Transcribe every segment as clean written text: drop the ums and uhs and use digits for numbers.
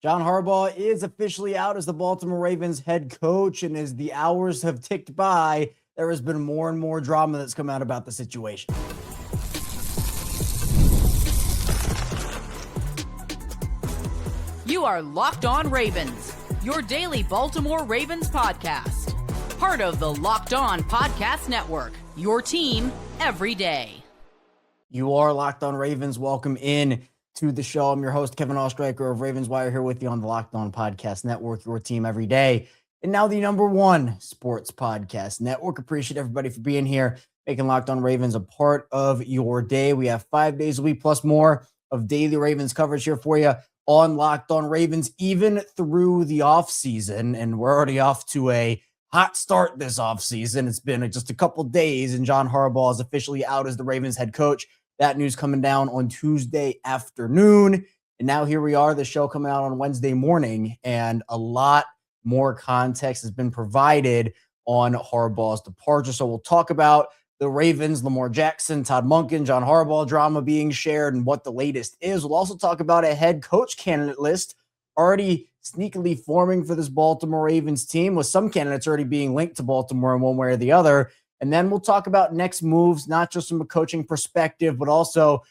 John Harbaugh is officially out as the Baltimore Ravens head coach, and as the hours have ticked by, there has been more and more drama that's come out about the situation. You are Locked On Ravens, your daily Baltimore Ravens podcast. Part of the Locked On Podcast Network, your team every day. You are Locked On Ravens. Welcome in to the show. I'm your host, Kevin Oestreicher of Ravens Wire, here with you on the Locked On Podcast Network, your team every day. And now the number one sports podcast network. Appreciate everybody for being here, making Locked On Ravens a part of your day. We have 5 days a week plus more of daily Ravens coverage here for you on Locked On Ravens, even through the offseason. And we're already off to a hot start this offseason. It's been just a couple days, and John Harbaugh is officially out as the Ravens head coach. That news coming down on Tuesday afternoon. And now here we are, the show coming out on Wednesday morning, and a lot more context has been provided on Harbaugh's departure. So we'll talk about the Ravens, Lamar Jackson, Todd Monken, John Harbaugh drama being shared and what the latest is. We'll also talk about a head coach candidate list already sneakily forming for this Baltimore Ravens team, with some candidates already being linked to Baltimore in one way or the other. And then we'll talk about next moves, not just from a coaching perspective, but also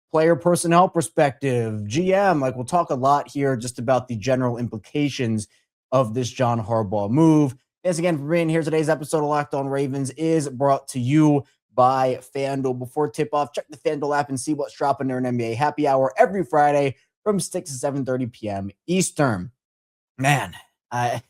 player personnel perspective, GM. We'll talk a lot here just about the general implications of this John Harbaugh move. Thanks again for being here. Today's episode of Locked On Ravens is brought to you by FanDuel. Before tip-off, check the FanDuel app and see what's dropping during NBA Happy Hour every Friday from 6 to 7:30 p.m. Eastern. Man, I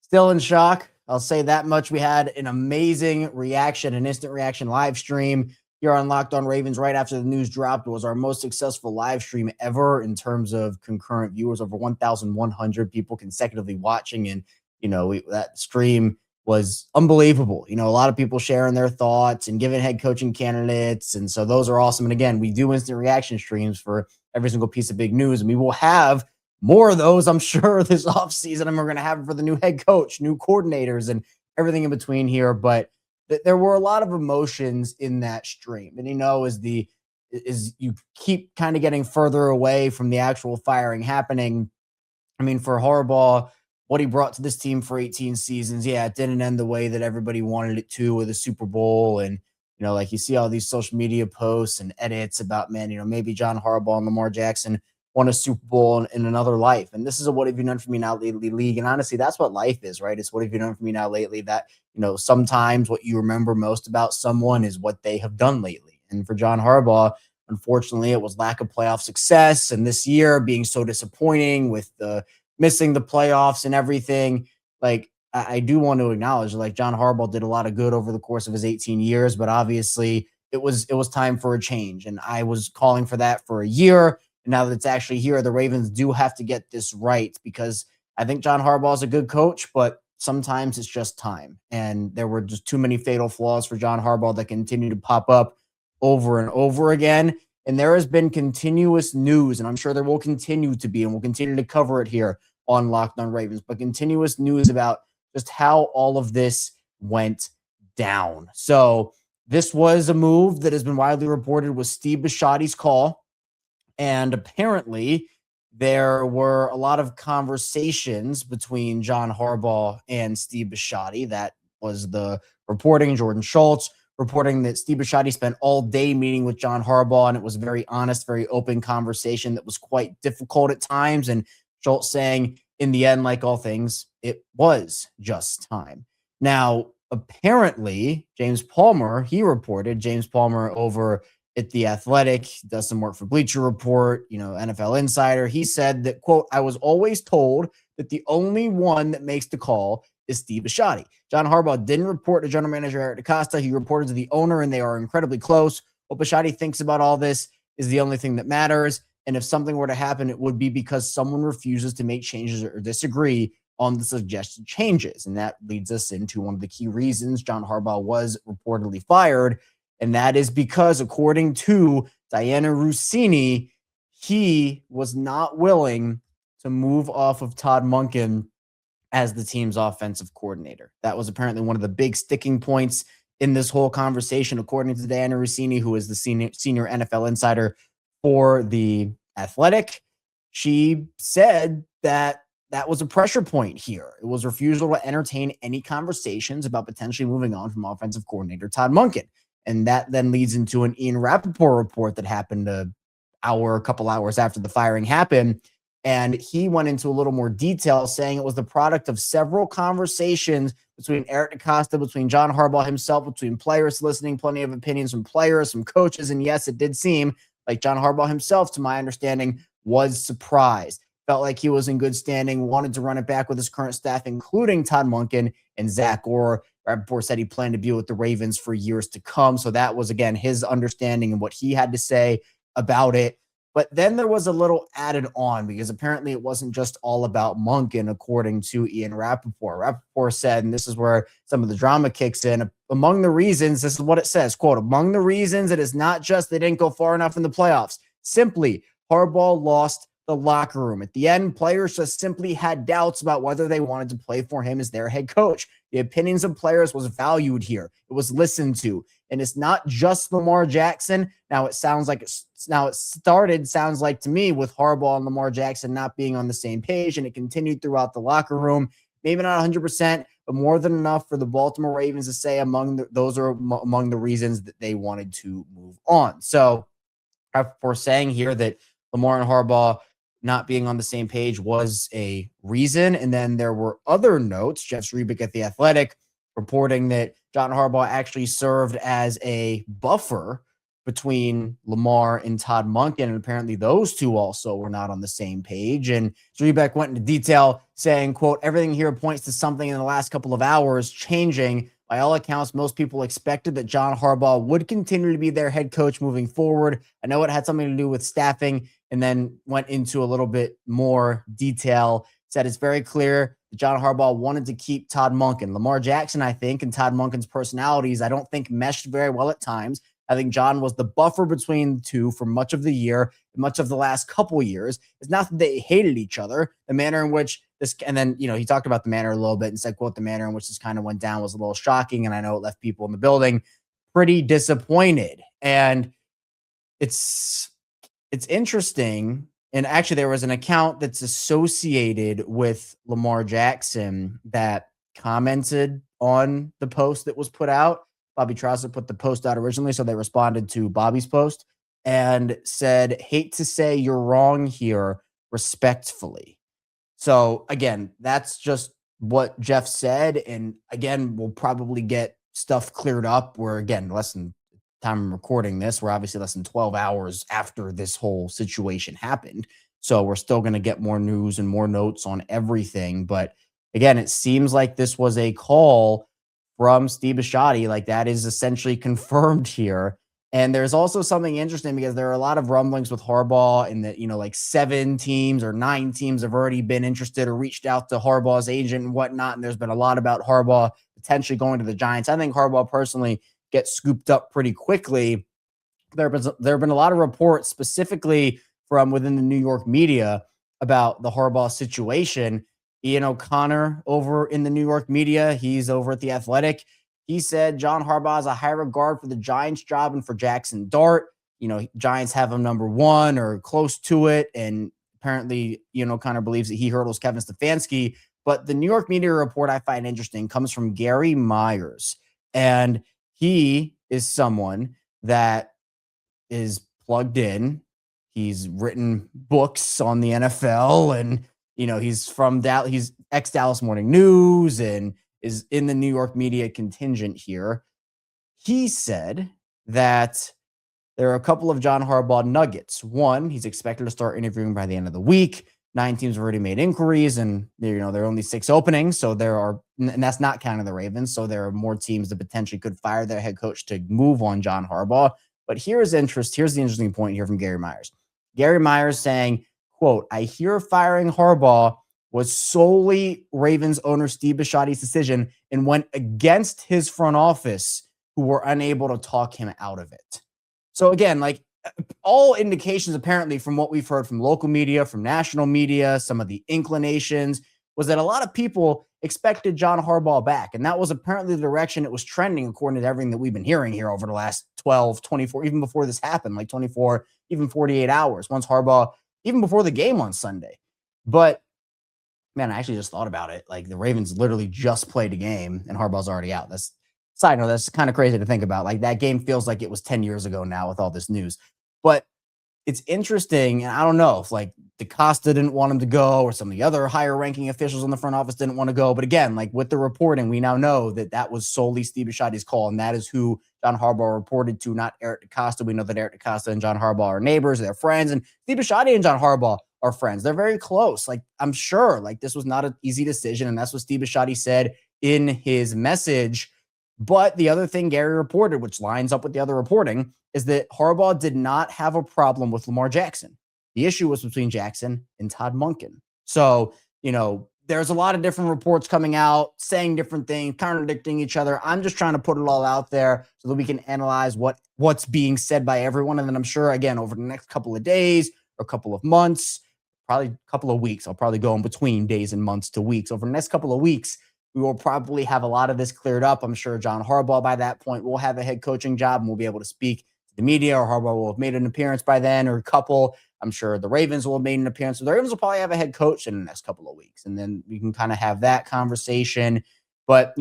still in shock. I'll say that much. We had an amazing reaction, an instant reaction live stream here on Locked On Ravens right after the news dropped. It was our most successful live stream ever in terms of concurrent viewers, over 1,100 people consecutively watching. And, that stream was unbelievable. A lot of people sharing their thoughts and giving head coaching candidates. And so those are awesome. And again, we do instant reaction streams for every single piece of big news. And we will have more of those, I'm sure, this offseason. And we're going to have for the new head coach, new coordinators, and everything in between here. But there were a lot of emotions in that stream. And, as you keep kind of getting further away from the actual firing happening. For Harbaugh, what he brought to this team for 18 seasons, it didn't end the way that everybody wanted it to with a Super Bowl. And, you see all these social media posts and edits about, maybe John Harbaugh and Lamar Jackson won a Super Bowl in another life. And this is a what have you done for me now lately league. And honestly, that's what life is, right? It's what have you done for me now lately, that, sometimes what you remember most about someone is what they have done lately. And for John Harbaugh, unfortunately, it was lack of playoff success. And this year being so disappointing with the missing the playoffs and everything. I do want to acknowledge, John Harbaugh did a lot of good over the course of his 18 years, but obviously it was time for a change. And I was calling for that for a year. And now that it's actually here, the Ravens do have to get this right, because I think John Harbaugh is a good coach, but sometimes it's just time. And there were just too many fatal flaws for John Harbaugh that continue to pop up over and over again. And there has been continuous news, and I'm sure there will continue to be, and we'll continue to cover it here on Locked On Ravens, but continuous news about just how all of this went down. So this was a move that has been widely reported was Steve Bisciotti's call. And apparently there were a lot of conversations between John Harbaugh and Steve Bisciotti. That was the reporting. Jordan Schultz reporting that Steve Bisciotti spent all day meeting with John Harbaugh, and it was a very honest, very open conversation that was quite difficult at times. And Schultz saying, in the end, like all things, it was just time. Now, apparently, James Palmer over at The Athletic, does some work for Bleacher Report, NFL Insider. He said that, quote, "I was always told that the only one that makes the call is Steve Bisciotti. John Harbaugh didn't report to general manager Eric DeCosta. He reported to the owner, and they are incredibly close. What Bisciotti thinks about all this is the only thing that matters. And if something were to happen, it would be because someone refuses to make changes or disagree on the suggested changes." And that leads us into one of the key reasons John Harbaugh was reportedly fired. And that is because, according to Diana Russini, he was not willing to move off of Todd Monken as the team's offensive coordinator. That was apparently one of the big sticking points in this whole conversation, according to Diana Russini, who is the senior NFL insider for The Athletic. she said that that was a pressure point here. It was refusal to entertain any conversations about potentially moving on from offensive coordinator Todd Monken. And that then leads into an Ian Rappaport report that happened a couple hours after the firing happened. And he went into a little more detail, saying it was the product of several conversations between Eric DeCosta, between John Harbaugh himself, between players soliciting plenty of opinions from players, from coaches. And yes, it did seem like John Harbaugh himself, to my understanding, was surprised. Felt like he was in good standing, wanted to run it back with his current staff, including Todd Monken and Zach Orr. Rappaport said he planned to be with the Ravens for years to come. So that was, again, his understanding and what he had to say about it. But then there was a little added on, because apparently it wasn't just all about Monken, according to Ian Rappaport. Rappaport said, and this is where some of the drama kicks in, among the reasons, this is what it says, quote, among the reasons, it is not just they didn't go far enough in the playoffs. Simply, Harbaugh lost the locker room. At the end, players just simply had doubts about whether they wanted to play for him as their head coach. The opinions of players was valued here. It was listened to. And it's not just Lamar Jackson. Now it sounds like sounds like to me with Harbaugh and Lamar Jackson not being on the same page, and it continued throughout the locker room. Maybe not 100%, but more than enough for the Baltimore Ravens to say those are among the reasons that they wanted to move on. So we're saying here that Lamar and Harbaugh not being on the same page was a reason. And then there were other notes. Jeff Zrebiec at The Athletic reporting that John Harbaugh actually served as a buffer between Lamar and Todd Monken, and apparently those two also were not on the same page. And Zrebiec went into detail saying, quote, everything here points to something in the last couple of hours changing. By all accounts, most people expected that John Harbaugh would continue to be their head coach moving forward. I know it had something to do with staffing, and then went into a little bit more detail. Said it's very clear that John Harbaugh wanted to keep Todd Monken. Lamar Jackson, I think, and Todd Monken's personalities, I don't think meshed very well at times. I think John was the buffer between the two for much of the year, much of the last couple of years. It's not that they hated each other. The manner in which this, and then, he talked about the manner a little bit and said, quote, the manner in which this kind of went down was a little shocking. And I know it left people in the building pretty disappointed. And it's interesting. And actually, there was an account that's associated with Lamar Jackson that commented on the post that was put out. Bobby Trossett put the post out originally, so they responded to Bobby's post and said, hate to say you're wrong here, respectfully. So, again, that's just what Jeff said. And, again, we'll probably get stuff cleared up. We're, again, less than time I'm recording this. We're obviously less than 12 hours after this whole situation happened. So we're still going to get more news and more notes on everything. But, again, it seems like this was a call from Steve Bisciotti. Like, that is essentially confirmed here. And there's also something interesting, because there are a lot of rumblings with Harbaugh, and that, like 7 teams or 9 teams have already been interested or reached out to Harbaugh's agent and whatnot. And there's been a lot about Harbaugh potentially going to the Giants. I think Harbaugh personally gets scooped up pretty quickly. There have been a lot of reports specifically from within the New York media about the Harbaugh situation. Ian O'Connor over in the New York media, he's over at The Athletic. He said John Harbaugh has a high regard for the Giants job and for Jackson Dart. Giants have him number 1 or close to it. And apparently, O'Connor believes that he hurdles Kevin Stefanski. But the New York media report I find interesting comes from Gary Myers. And he is someone that is plugged in. He's written books on the NFL, and he's from Dallas. He's ex-Dallas Morning News and is in the New York media contingent here. He said that there are a couple of John Harbaugh nuggets. One, he's expected to start interviewing by the end of the week. 9 teams have already made inquiries, and there are only 6 openings. So and that's not counting the Ravens. So there are more teams that potentially could fire their head coach to move on John Harbaugh. But here's the interesting point here from Gary Myers. Gary Myers saying, quote, I hear firing Harbaugh was solely Ravens owner Steve Bisciotti's decision and went against his front office, who were unable to talk him out of it. So again, like, all indications apparently from what we've heard from local media, from national media, some of the inclinations was that a lot of people expected John Harbaugh back. And that was apparently the direction it was trending, according to everything that we've been hearing here over the last 12, 24, even before this happened, like 24, even 48 hours. Once Harbaugh even before the game on Sunday. But man, I actually just thought about it. Like the Ravens literally just played a game and Harbaugh's already out. That's side note. That's kind of crazy to think about. Like that game feels like it was 10 years ago now with all this news. But it's interesting. And I don't know if like DaCosta didn't want him to go or some of the other higher ranking officials in the front office didn't want to go. But again, like with the reporting, we now know that that was solely Steve Bisciotti's call. And that is who John Harbaugh reported to, not Eric DaCosta. We know that Eric DaCosta and John Harbaugh are neighbors, they're friends, and Steve Bisciotti and John Harbaugh are friends. They're very close. Like I'm sure like this was not an easy decision. And that's what Steve Bisciotti said in his message. But the other thing Gary reported, which lines up with the other reporting, is that Harbaugh did not have a problem with Lamar Jackson. The issue was between Jackson and Todd Monken. So, there's a lot of different reports coming out saying different things, contradicting each other. I'm just trying to put it all out there so that we can analyze what's being said by everyone. And then I'm sure, again, over the next couple of days or a couple of months, probably a couple of weeks, I'll probably go in between days and months to weeks. Over the next couple of weeks, we will probably have a lot of this cleared up. I'm sure John Harbaugh by that point will have a head coaching job and we'll be able to speak to the media, or Harbaugh will have made an appearance by then, or a couple. I'm sure the Ravens will have made an appearance. So the Ravens will probably have a head coach in the next couple of weeks. And then we can kind of have that conversation. But,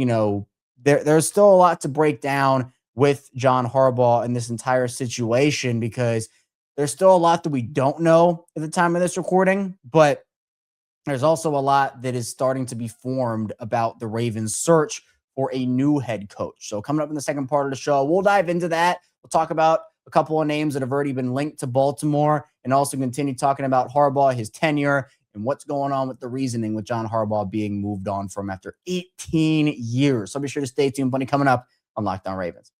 there's still a lot to break down with John Harbaugh in this entire situation, because there's still a lot that we don't know at the time of this recording. But there's also a lot that is starting to be formed about the Ravens' search for a new head coach. So coming up in the second part of the show, we'll dive into that. We'll talk about a couple of names that have already been linked to Baltimore, and also continue talking about Harbaugh, his tenure, and what's going on with the reasoning with John Harbaugh being moved on from after 18 years. So be sure to stay tuned. Plenty coming up on Locked On Ravens.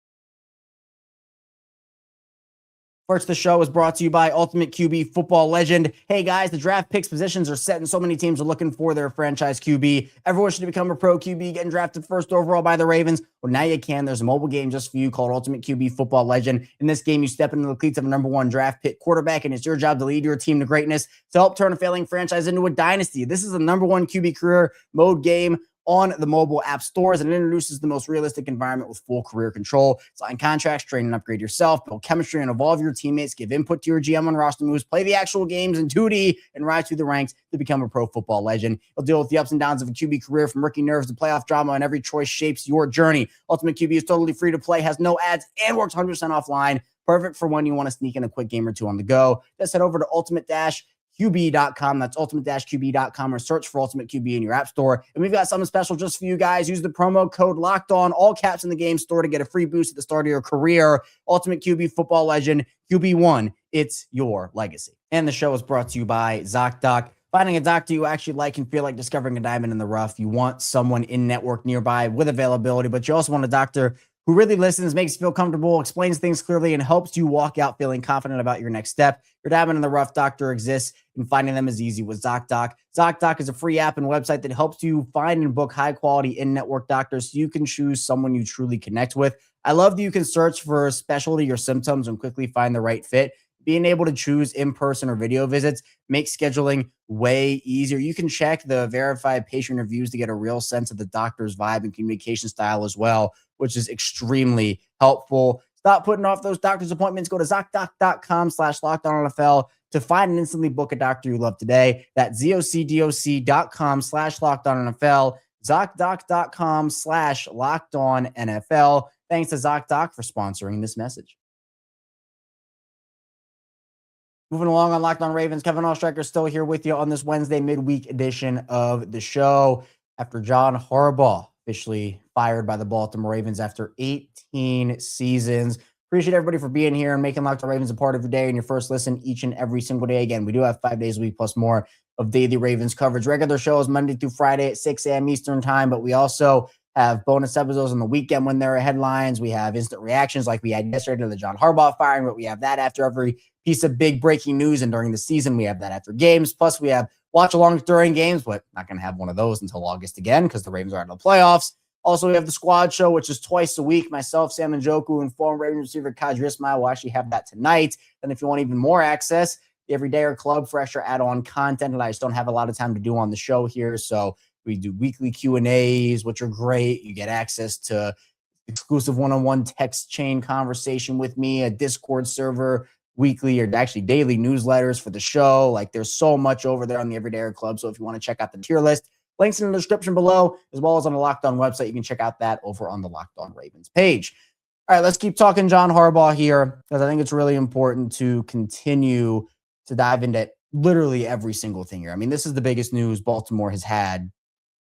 First, the show is brought to you by Ultimate QB Football Legend. Hey guys, the draft picks positions are set and so many teams are looking for their franchise QB. Everyone should become a pro QB, getting drafted first overall by the Ravens. Well, now you can. There's a mobile game just for you called Ultimate QB Football Legend. In this game, you step into the cleats of a number one draft pick quarterback, and it's your job to lead your team to greatness to help turn a failing franchise into a dynasty. This is the number one QB career mode game on the mobile app stores, and it introduces the most realistic environment with full career control. Sign contracts, train and upgrade yourself, build chemistry and evolve your teammates, give input to your GM on roster moves, play the actual games in 2D, and rise through the ranks to become a pro football legend. You'll deal with the ups and downs of a QB career, from rookie nerves to playoff drama, and every choice shapes your journey. Ultimate QB is totally free to play, has no ads, and works 100% offline. Perfect for when you want to sneak in a quick game or two on the go. Just head over to ultimate-qb.com. That's ultimate-qb.com, or search for Ultimate QB in your app store. And we've got something special just for you guys. Use the promo code LOCKEDON, all caps in the game store, to get a free boost at the start of your career. Ultimate QB Football Legend, QB1. It's your legacy. And the show is brought to you by Zocdoc. Finding a doctor you actually like can feel like discovering a diamond in the rough. You want someone in-network nearby with availability, but you also want a doctor who really listens, makes you feel comfortable, explains things clearly, and helps you walk out feeling confident about your next step. Your diamond in the rough doctor exists, and finding them is easy with Zocdoc. Zocdoc is a free app and website that helps you find and book high-quality in-network doctors so you can choose someone you truly connect with. I love that you can search for a specialty or symptoms and quickly find the right fit. Being able to choose in-person or video visits makes scheduling way easier. You can check the verified patient reviews to get a real sense of the doctor's vibe and communication style as well, which is extremely helpful. Stop putting off those doctor's appointments. Go to ZocDoc.com/LockedOnNFL to find and instantly book a doctor you love today. That's ZocDoc.com/LockedOnNFL. ZocDoc.com/LockedOnNFL. Thanks to ZocDoc for sponsoring this message. Moving along on Locked On Ravens, Kevin Oestreicher still here with you on this Wednesday midweek edition of the show after John Harbaugh officially fired by the Baltimore Ravens after 18 seasons. Appreciate everybody for being here and making Locked On Ravens a part of your day and your first listen each and every single day. Again, we do have 5 days a week plus more of daily Ravens coverage. Regular shows Monday through Friday at 6 a.m. Eastern time, but we also have bonus episodes on the weekend when there are headlines. We have instant reactions like we had yesterday to the John Harbaugh firing, but we have that after every piece of big breaking news. And during the season, we have that after games. Plus, we have watch-alongs during games, but not going to have one of those until August again because the Ravens are out of the playoffs. Also, we have the squad show, which is twice a week. Myself, Sam Njoku, and former Ravens receiver Kadri Ismail will actually have that tonight. And if you want even more access, the Everyday or Club for extra add-on content that I just don't have a lot of time to do on the show here. So we do weekly Q&As, which are great. You get access to exclusive one-on-one text chain conversation with me, a Discord server weekly or actually daily newsletters for the show. Like there's so much over there on the Everyday Club. So if you want to check out the tier list, links in the description below, as well as on the Locked On website. You can check out that over on the Locked On Ravens page. All right, let's keep talking John Harbaugh here, because I think it's really important to continue to dive into literally every single thing here. I mean, this is the biggest news Baltimore has had.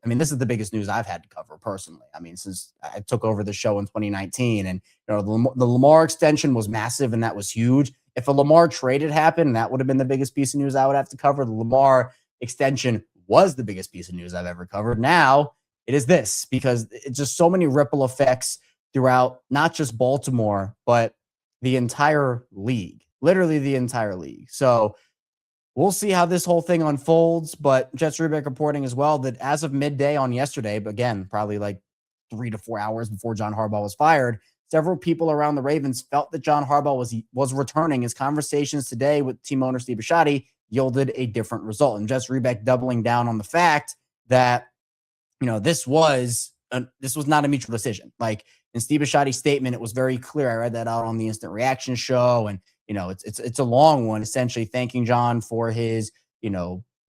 I mean, this is the biggest news I've had to cover personally. I mean, since I took over the show in 2019, and the Lamar extension was massive and that was huge. If a Lamar trade had happened, that would have been the biggest piece of news I would have to cover. The Lamar extension was the biggest piece of news I've ever covered. Now it is this, because it's just so many ripple effects throughout not just Baltimore, but the entire league, literally the entire league. So we'll see how this whole thing unfolds, but Jets Rubeck reporting as well that as of midday on yesterday, but again, probably like 3 to 4 hours before John Harbaugh was fired, several people around the Ravens felt that John Harbaugh was returning. His conversations today with team owner Steve Bisciotti yielded a different result. And Jets Rubeck doubling down on the fact that, this was not a mutual decision. Like in Steve Bisciotti's statement, it was very clear. I read that out on the Instant Reaction show, and it's a long one, essentially thanking John for his,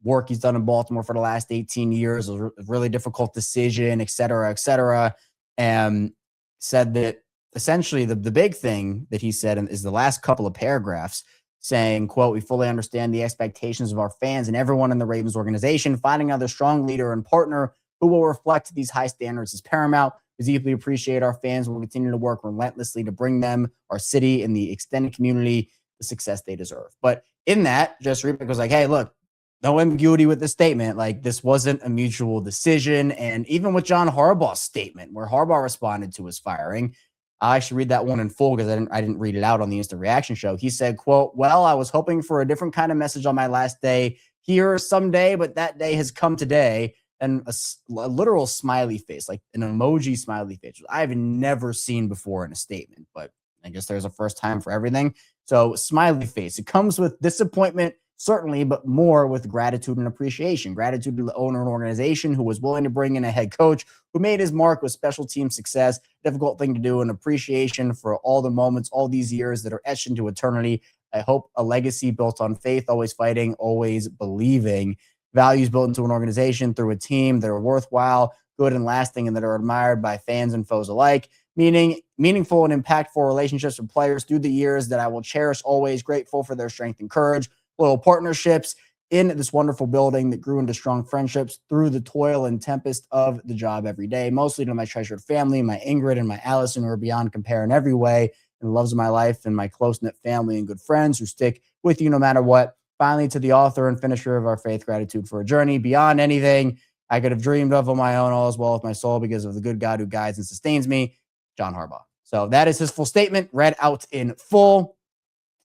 work he's done in Baltimore for the last 18 years. It was a really difficult decision, et cetera, and said that essentially the big thing that he said is the last couple of paragraphs saying, quote, "We fully understand the expectations of our fans and everyone in the Ravens organization. Finding another strong leader and partner who will reflect these high standards is paramount. We deeply appreciate our fans. We'll continue to work relentlessly to bring them, our city, and the extended community the success they deserve." But in that, Jess Rubeck was like, hey, look, no ambiguity with the statement. Like, this wasn't a mutual decision. And even with John Harbaugh's statement, where Harbaugh responded to his firing, I'll actually read that one in full because I didn't read it out on the Instant Reaction show. He said, quote, "Well, I was hoping for a different kind of message on my last day here someday, but that day has come today." And a literal smiley face, like an emoji smiley face, which I've never seen before in a statement, but I guess there's a first time for everything. So smiley face, it comes with disappointment, certainly, but more with gratitude and appreciation. Gratitude to the owner and organization who was willing to bring in a head coach who made his mark with special team success, difficult thing to do, and appreciation for all the moments, all these years that are etched into eternity. I hope a legacy built on faith, always fighting, always believing. Values built into an organization through a team that are worthwhile, good and lasting, and that are admired by fans and foes alike. Meaningful and impactful relationships with players through the years that I will cherish always. Grateful for their strength and courage. Loyal partnerships in this wonderful building that grew into strong friendships through the toil and tempest of the job every day. Mostly to my treasured family, my Ingrid and my Allison, who are beyond compare in every way, and loves of my life, and my close-knit family and good friends who stick with you no matter what. Finally, to the author and finisher of our faith, gratitude for a journey beyond anything I could have dreamed of on my own, all as well with my soul, because of the good God who guides and sustains me, John Harbaugh. So that is his full statement, read out in full.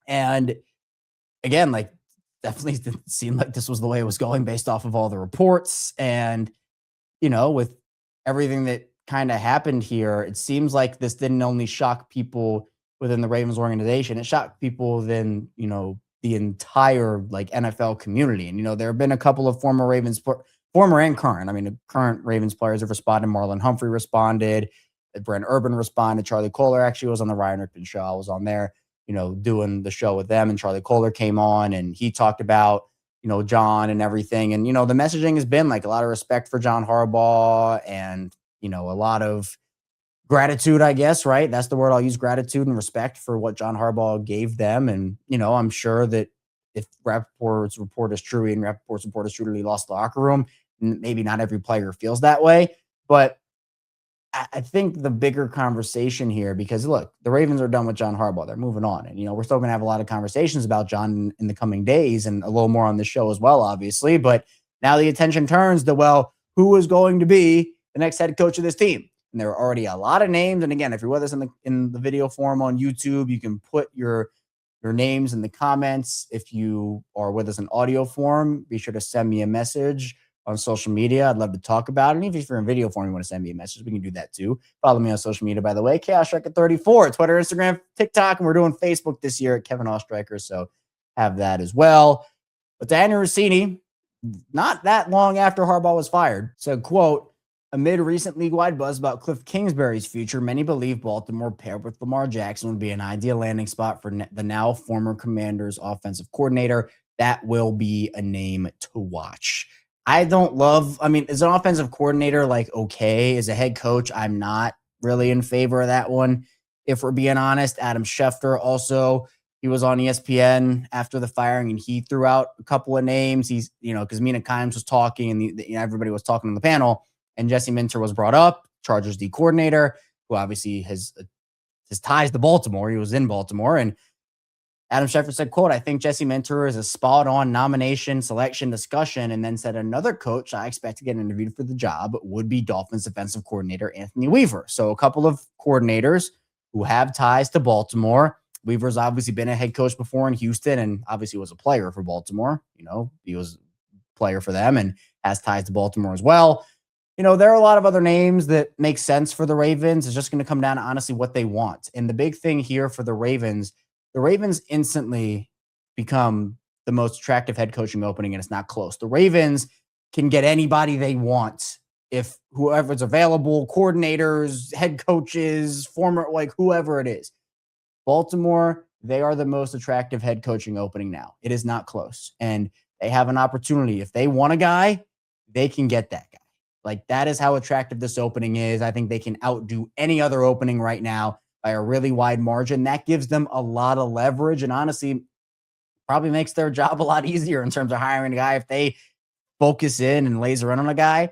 And again, like, definitely didn't seem like this was the way it was going based off of all the reports. And, with everything that kind of happened here, it seems like this didn't only shock people within the Ravens organization, it shocked people within, the entire NFL community. And, there have been a couple of former and current. I mean, the current Ravens players have responded. Marlon Humphrey responded. Brent Urban responded. Charlie Kohler actually was on the Ryan Rickman show. I was on there, doing the show with them. And Charlie Kohler came on and he talked about, John and everything. And, the messaging has been like a lot of respect for John Harbaugh and, a lot of gratitude, I guess, right? That's the word I'll use, gratitude and respect for what John Harbaugh gave them. And, I'm sure that if Rappaport's report is true and Rappaport's report is true, he lost the locker room, maybe not every player feels that way. But I think the bigger conversation here, because look, the Ravens are done with John Harbaugh. They're moving on. And, we're still going to have a lot of conversations about John in the coming days and a little more on the show as well, obviously. But now the attention turns to, well, who is going to be the next head coach of this team? And there are already a lot of names. And again, if you're with us in the video form on YouTube, you can put your names in the comments. If you are with us in audio form, be sure to send me a message on social media. I'd love to talk about it. And if you're in video form, you want to send me a message, we can do that too. Follow me on social media, by the way, Chaos Striker 34, Twitter, Instagram, TikTok, and we're doing Facebook this year at Kevin Ostriker. So have that as well. But Diana Rossini, not that long after Harbaugh was fired, said, quote, Amid recent league-wide buzz about Cliff Kingsbury's future, many believe Baltimore paired with Lamar Jackson would be an ideal landing spot for the now former Commanders offensive coordinator. That will be a name to watch. I don't love, I mean, as an offensive coordinator, like, okay. As a head coach, I'm not really in favor of that one. If we're being honest, Adam Schefter also, he was on ESPN after the firing and he threw out a couple of names. He's, because Mina Kimes was talking and everybody was talking on the panel. And Jesse Minter was brought up, Chargers D coordinator, who obviously has ties to Baltimore. He was in Baltimore. And Adam Schefter said, quote, "I think Jesse Minter is a spot-on nomination, selection, discussion," and then said another coach I expect to get interviewed for the job would be Dolphins defensive coordinator Anthony Weaver. So a couple of coordinators who have ties to Baltimore. Weaver's obviously been a head coach before in Houston and obviously was a player for Baltimore. He was a player for them and has ties to Baltimore as well. There are a lot of other names that make sense for the Ravens. It's just going to come down to honestly what they want. And the big thing here for the Ravens instantly become the most attractive head coaching opening, and it's not close. The Ravens can get anybody they want if whoever's available, coordinators, head coaches, whoever it is. Baltimore, they are the most attractive head coaching opening now. It is not close. And they have an opportunity. If they want a guy, they can get that guy. Like, that is how attractive this opening is. I think they can outdo any other opening right now by a really wide margin. That gives them a lot of leverage and honestly probably makes their job a lot easier in terms of hiring a guy. If they focus in and laser in on a guy,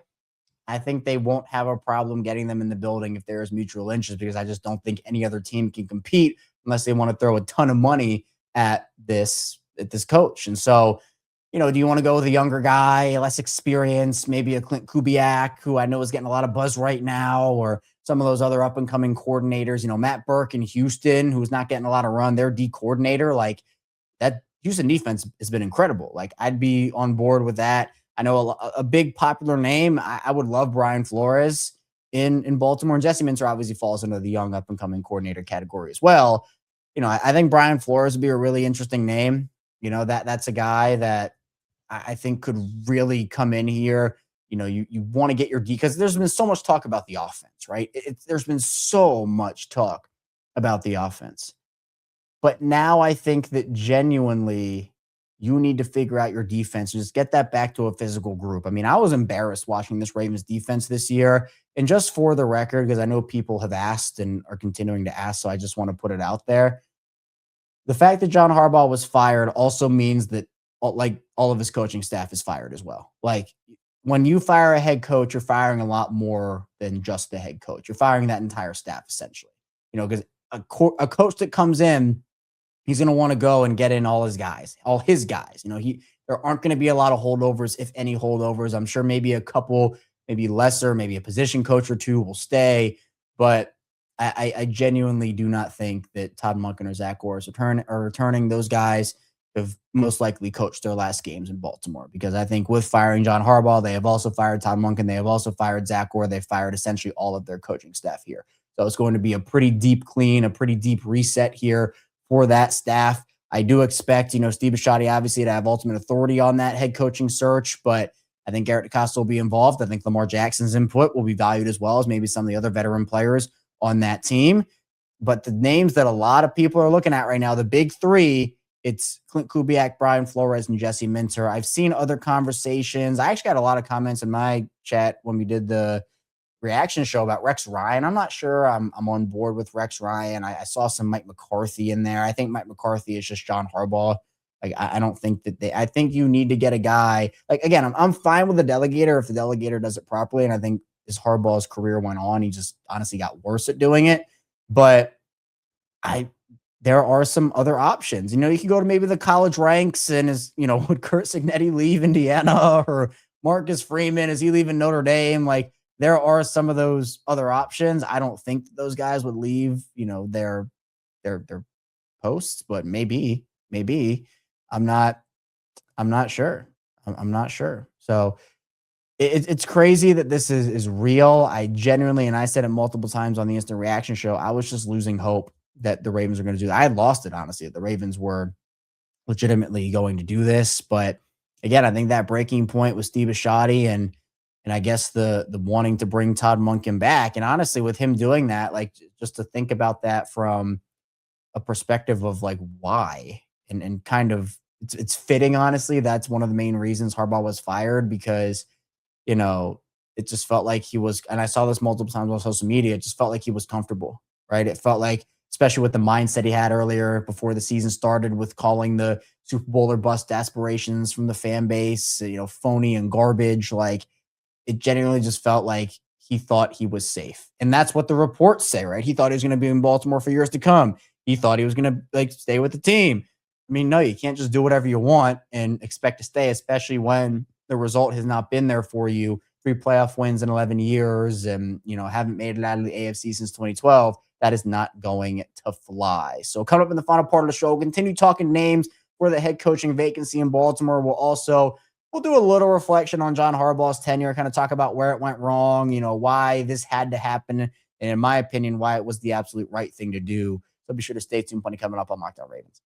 I think they won't have a problem getting them in the building if there is mutual interest, because I just don't think any other team can compete unless they want to throw a ton of money at this coach. And so, do you want to go with a younger guy, less experienced, maybe a Clint Kubiak, who I know is getting a lot of buzz right now, or some of those other up-and-coming coordinators, Matt Burke in Houston, who's not getting a lot of run, their D coordinator, like that Houston defense has been incredible. Like, I'd be on board with that. I know a big popular name. I would love Brian Flores in Baltimore, and Jesse Minter obviously falls into the young up-and-coming coordinator category as well. I think Brian Flores would be a really interesting name. That's a guy that I think could really come in here. You want to get your D, because there's been so much talk about the offense, right? There's been so much talk about the offense. But now I think that genuinely you need to figure out your defense and just get that back to a physical group. I mean, I was embarrassed watching this Ravens defense this year. And just for the record, because I know people have asked and are continuing to ask, so I just want to put it out there. The fact that John Harbaugh was fired also means that all of his coaching staff is fired as well. Like, when you fire a head coach, you're firing a lot more than just the head coach. You're firing that entire staff essentially, because a coach that comes in, he's going to want to go and get in all his guys. There aren't going to be a lot of holdovers, if any holdovers. I'm sure maybe a couple, maybe lesser, maybe a position coach or two will stay, but I genuinely do not think that Todd Monken or Zach Orr are returning. Those guys have most likely coached their last games in Baltimore, because I think with firing John Harbaugh, they have also fired Todd Monken. They have also fired Zach Orr. They fired essentially all of their coaching staff here. So it's going to be a pretty deep clean, a pretty deep reset here for that staff. I do expect, Steve Bisciotti obviously to have ultimate authority on that head coaching search, but I think Garrett DeCosta will be involved. I think Lamar Jackson's input will be valued as well as maybe some of the other veteran players on that team. But the names that a lot of people are looking at right now, the big three, it's Clint Kubiak, Brian Flores, and Jesse Minter. I've seen other conversations. I actually got a lot of comments in my chat when we did the reaction show about Rex Ryan. I'm not sure I'm on board with Rex Ryan. I saw some Mike McCarthy in there. I think Mike McCarthy is just John Harbaugh. Like, I don't think that I think you need to get a guy. Like, again, I'm fine with the delegator if the delegator does it properly. And I think as Harbaugh's career went on, he just honestly got worse at doing it. But there are some other options. You can go to maybe the college ranks and would Curt Cignetti leave Indiana, or Marcus Freeman, is he leaving Notre Dame? Like, there are some of those other options. I don't think that those guys would leave, their posts, but maybe I'm not sure. I'm not sure. So it's crazy that this is real. I genuinely, and I said it multiple times on the instant reaction show, I was just losing hope that the Ravens are going to do that. I had lost it, honestly, that the Ravens were legitimately going to do this. But again, I think that breaking point was Steve Bisciotti, and and I guess the wanting to bring Todd Monken back. And honestly, with him doing that, like just to think about that from a perspective of like why and kind of it's fitting, honestly. That's one of the main reasons Harbaugh was fired because, you know, it just felt like he was, and I saw this multiple times on social media, it just felt like he was comfortable, right? It felt like, especially with the mindset he had earlier before the season started with calling the Super Bowl or bust aspirations from the fan base, phony and garbage. Like it genuinely just felt like he thought he was safe. And that's what the reports say, right? He thought he was going to be in Baltimore for years to come. He thought he was going to like stay with the team. I mean, no, you can't just do whatever you want and expect to stay, especially when the result has not been there for you. 3 playoff wins in 11 years and, haven't made it out of the AFC since 2012. That is not going to fly. So coming up in the final part of the show, we'll continue talking names for the head coaching vacancy in Baltimore. We'll do a little reflection on John Harbaugh's tenure, kind of talk about where it went wrong, why this had to happen, and in my opinion, why it was the absolute right thing to do. So be sure to stay tuned. Plenty coming up on Locked On Ravens.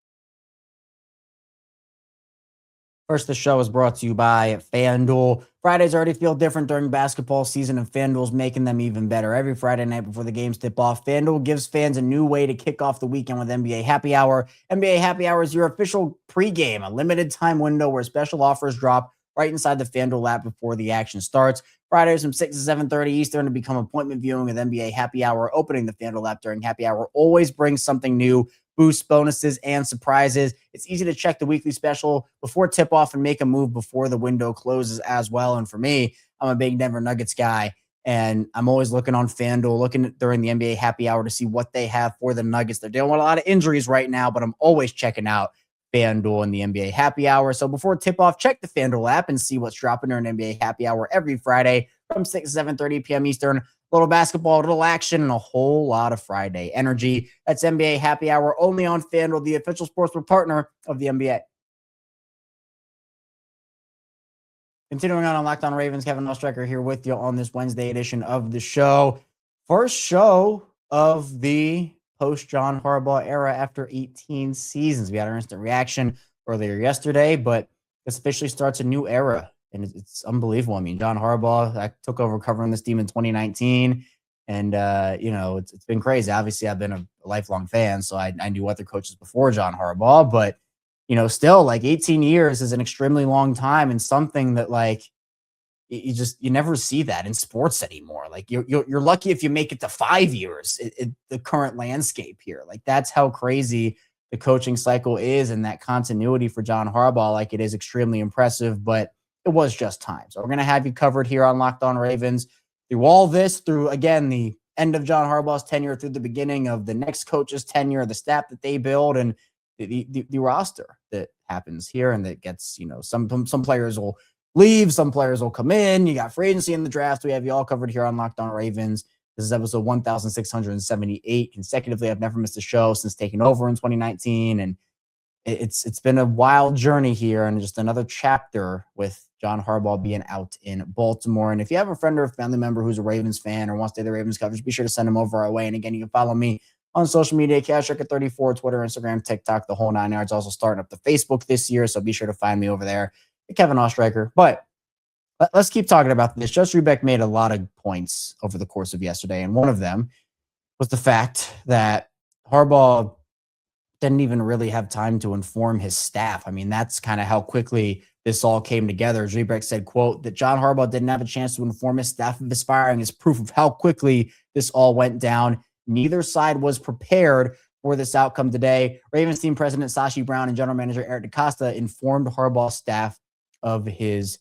First, the show is brought to you by FanDuel. Fridays already feel different during basketball season, and FanDuel's making them even better. Every Friday night before the games tip off, FanDuel gives fans a new way to kick off the weekend with NBA Happy Hour. NBA Happy Hour is your official pregame, a limited time window where special offers drop right inside the FanDuel app before the action starts. Fridays from 6 to 7:30 Eastern to become appointment viewing with NBA Happy Hour. Opening the FanDuel app during Happy Hour always brings something new. Boosts, bonuses, and surprises. It's easy to check the weekly special before tip-off and make a move before the window closes as well. And for me, I'm a big Denver Nuggets guy, and I'm always looking on FanDuel, looking during the NBA Happy Hour to see what they have for the Nuggets. They're dealing with a lot of injuries right now, but I'm always checking out FanDuel and the NBA Happy Hour. So before tip-off, check the FanDuel app and see what's dropping during NBA Happy Hour every Friday from 6 to 7:30 p.m. Eastern. Little basketball, little action, and a whole lot of Friday energy. That's NBA Happy Hour only on FanDuel, the official sportsbook partner of the NBA. Continuing on Locked On Ravens, Kevin Oestreicher here with you on this Wednesday edition of the show. First show of the post-John Harbaugh era after 18 seasons. We had our instant reaction earlier yesterday, but this officially starts a new era. And it's unbelievable. I mean, John Harbaugh, I took over covering this team in 2019. And, it's been crazy. Obviously, I've been a lifelong fan, so I knew other coaches before John Harbaugh. But, still, like 18 years is an extremely long time and something that, like, you never see that in sports anymore. Like, you're lucky if you make it to 5 years, the current landscape here. Like, that's how crazy the coaching cycle is, and that continuity for John Harbaugh, like, it is extremely impressive. But it was just time. So we're going to have you covered here on Locked On Ravens through all this, through, again, the end of John Harbaugh's tenure, through the beginning of the next coach's tenure, the staff that they build, and the roster that happens here and that gets, some players will leave, some players will come in. You got free agency in the draft. We have you all covered here on Locked On Ravens. This is episode 1,678 consecutively. I've never missed a show since taking over in 2019, and it's been a wild journey here and just another chapter with John Harbaugh being out in Baltimore. And if you have a friend or a family member who's a Ravens fan or wants to do the Ravens coverage, be sure to send them over our way. And again, you can follow me on social media, CashRicker34, Twitter, Instagram, TikTok, the whole 9 yards. Also starting up the Facebook this year, so be sure to find me over there at Kevin Oestreicher. But let's keep talking about this. Josh Rubeck made a lot of points over the course of yesterday, and one of them was the fact that Harbaugh didn't even really have time to inform his staff. I mean, that's kind of how quickly this all came together. Rubeck said, quote, that John Harbaugh didn't have a chance to inform his staff of his firing is proof of how quickly this all went down. Neither side was prepared for this outcome today. Ravens team president Sashi Brown and general manager Eric DeCosta informed Harbaugh's staff of his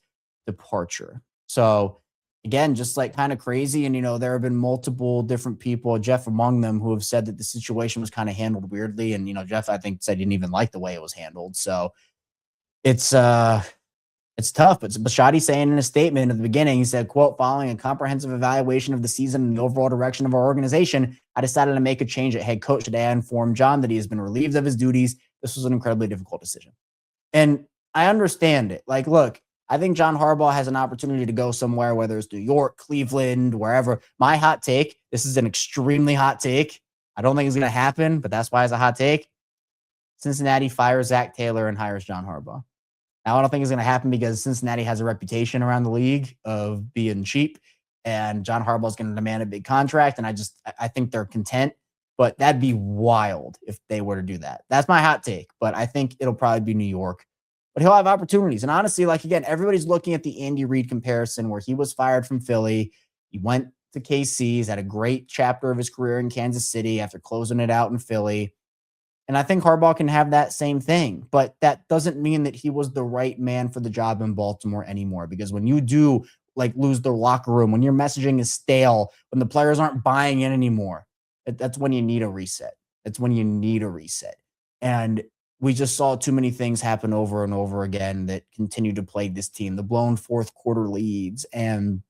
departure. So again, just like kind of crazy. And, there have been multiple different people, Jeff among them, who have said that the situation was kind of handled weirdly. And, Jeff, I think, said he didn't even like the way it was handled. So it's tough. But Bisciotti saying in a statement at the beginning, he said, quote, following a comprehensive evaluation of the season and the overall direction of our organization, I decided to make a change at head coach today. I informed John that he has been relieved of his duties. This was an incredibly difficult decision. And I understand it. Like, look, I think John Harbaugh has an opportunity to go somewhere, whether it's New York, Cleveland, wherever. My hot take, this is an extremely hot take. I don't think it's going to happen, but that's why it's a hot take. Cincinnati fires Zach Taylor and hires John Harbaugh. Now, I don't think it's going to happen because Cincinnati has a reputation around the league of being cheap, and John Harbaugh is going to demand a big contract. And I think they're content, but that'd be wild if they were to do that. That's my hot take, but I think it'll probably be New York. But he'll have opportunities. And honestly, like, again, everybody's looking at the Andy Reid comparison where he was fired from Philly. He went to KC. He's had a great chapter of his career in Kansas City after closing it out in Philly. And I think Harbaugh can have that same thing, but that doesn't mean that he was the right man for the job in Baltimore anymore. Because when you do like lose the locker room, when your messaging is stale, when the players aren't buying in anymore, that's when you need a reset. That's when you need a reset. And we just saw too many things happen over and over again that continue to plague this team. The blown fourth quarter leads and,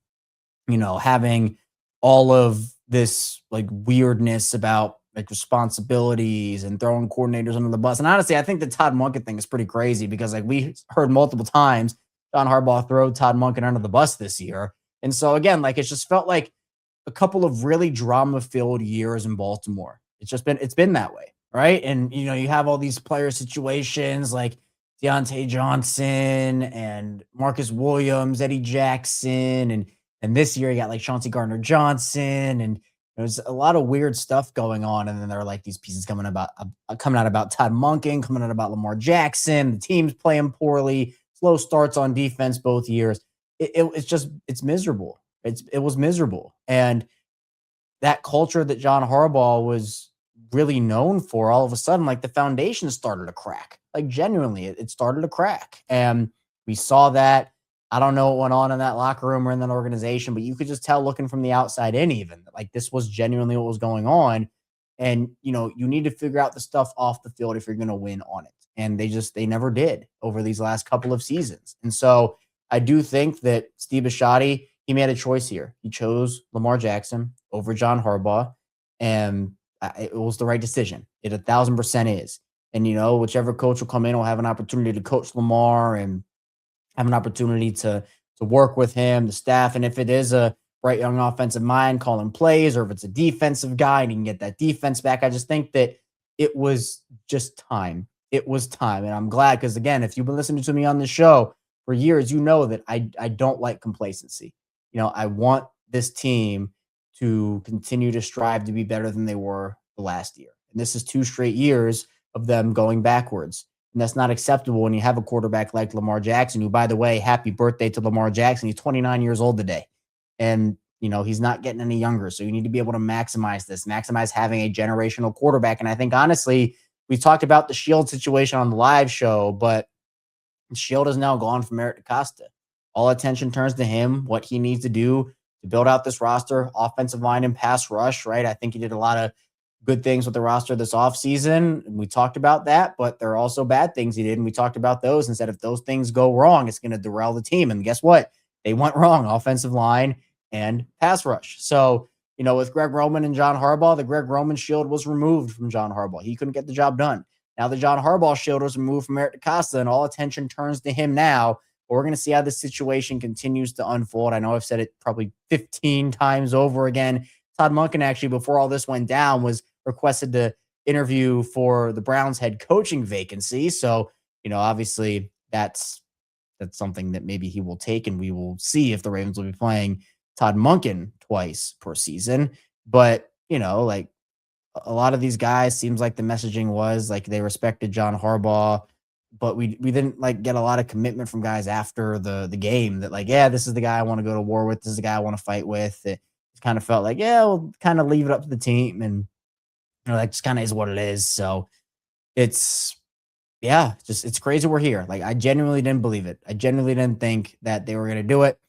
having all of this like weirdness about like responsibilities and throwing coordinators under the bus. And honestly, I think the Todd Monken thing is pretty crazy because like we heard multiple times John Harbaugh throw Todd Monken under the bus this year. And so again, like it's just felt like a couple of really drama-filled years in Baltimore. It's been that way, right? And you have all these player situations like Deontay Johnson and Marcus Williams, Eddie Jackson, and this year you got like Chauncey Gardner-Johnson, and there's a lot of weird stuff going on. And then there are like these pieces coming out about Todd Monken, coming out about Lamar Jackson. The team's playing poorly, slow starts on defense both years. It's miserable. It was miserable. And that culture that John Harbaugh was really known for, all of a sudden, like the foundation started to crack. Like genuinely, it started to crack. And we saw that. I don't know what went on in that locker room or in that organization, but you could just tell looking from the outside in even like this was genuinely what was going on. And, you need to figure out the stuff off the field if you're going to win on it. And they never did over these last couple of seasons. And so I do think that Steve Bisciotti, he made a choice here. He chose Lamar Jackson over John Harbaugh, and it was the right decision. It 1,000% is. And, whichever coach will come in will have an opportunity to coach Lamar and have an opportunity to work with him, the staff. And if it is a bright young offensive mind calling plays, or if it's a defensive guy and he can get that defense back, I just think that it was just time. It was time. And I'm glad because, again, if you've been listening to me on the show for years, you know that I don't like complacency. I want this team to continue to strive to be better than they were the last year. And this is 2 straight years of them going backwards. And that's not acceptable when you have a quarterback like Lamar Jackson, who, by the way, happy birthday to Lamar Jackson. He's 29 years old today. And, he's not getting any younger. So you need to be able to maximize having a generational quarterback. And I think, honestly, we talked about the Shield situation on the live show, but Shield is now gone from Eric DeCosta. All attention turns to him, what he needs to do to build out this roster, offensive line and pass rush, right? I think he did a lot of good things with the roster this offseason. We talked about that, but there are also bad things he did, and we talked about those and said if those things go wrong, it's going to derail the team. And guess what? They went wrong, offensive line and pass rush. So, with Greg Roman and John Harbaugh, the Greg Roman shield was removed from John Harbaugh. He couldn't get the job done. Now the John Harbaugh shield was removed from Eric DeCosta, and all attention turns to him now. But we're going to see how this situation continues to unfold. I know I've said it probably 15 times over again. Todd Monken, actually, before all this went down, was requested to interview for the Browns head coaching vacancy. So, obviously that's something that maybe he will take, and we will see if the Ravens will be playing Todd Monken twice per season. But, like a lot of these guys, seems like the messaging was like they respected John Harbaugh, but we didn't like get a lot of commitment from guys after the game that like, yeah, this is the guy I want to go to war with. This is the guy I want to fight with. It kind of felt like, yeah, we'll kind of leave it up to the team, and that just kind of is what it is. So it's crazy we're here. Like, I genuinely didn't believe it. I genuinely didn't think that they were going to do it,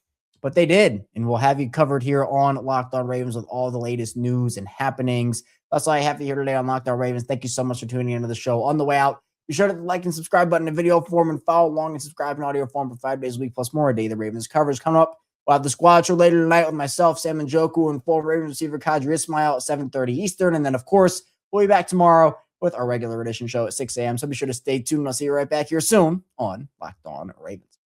but they did. And we'll have you covered here on Locked On Ravens with all the latest news and happenings. That's all I have for you here today on Locked On Ravens. Thank you so much for tuning into the show. On the way out, be sure to like and subscribe button in video form and follow along and subscribe in audio form for 5 days a week plus more a day. The Ravens coverage coming up. We'll have the squad show later tonight with myself, Sam Njoku, and former Ravens receiver Kadri Ismail at 7:30 Eastern. And then, of course, we'll be back tomorrow with our regular edition show at 6 a.m. So be sure to stay tuned. I'll see you right back here soon on Locked On Ravens.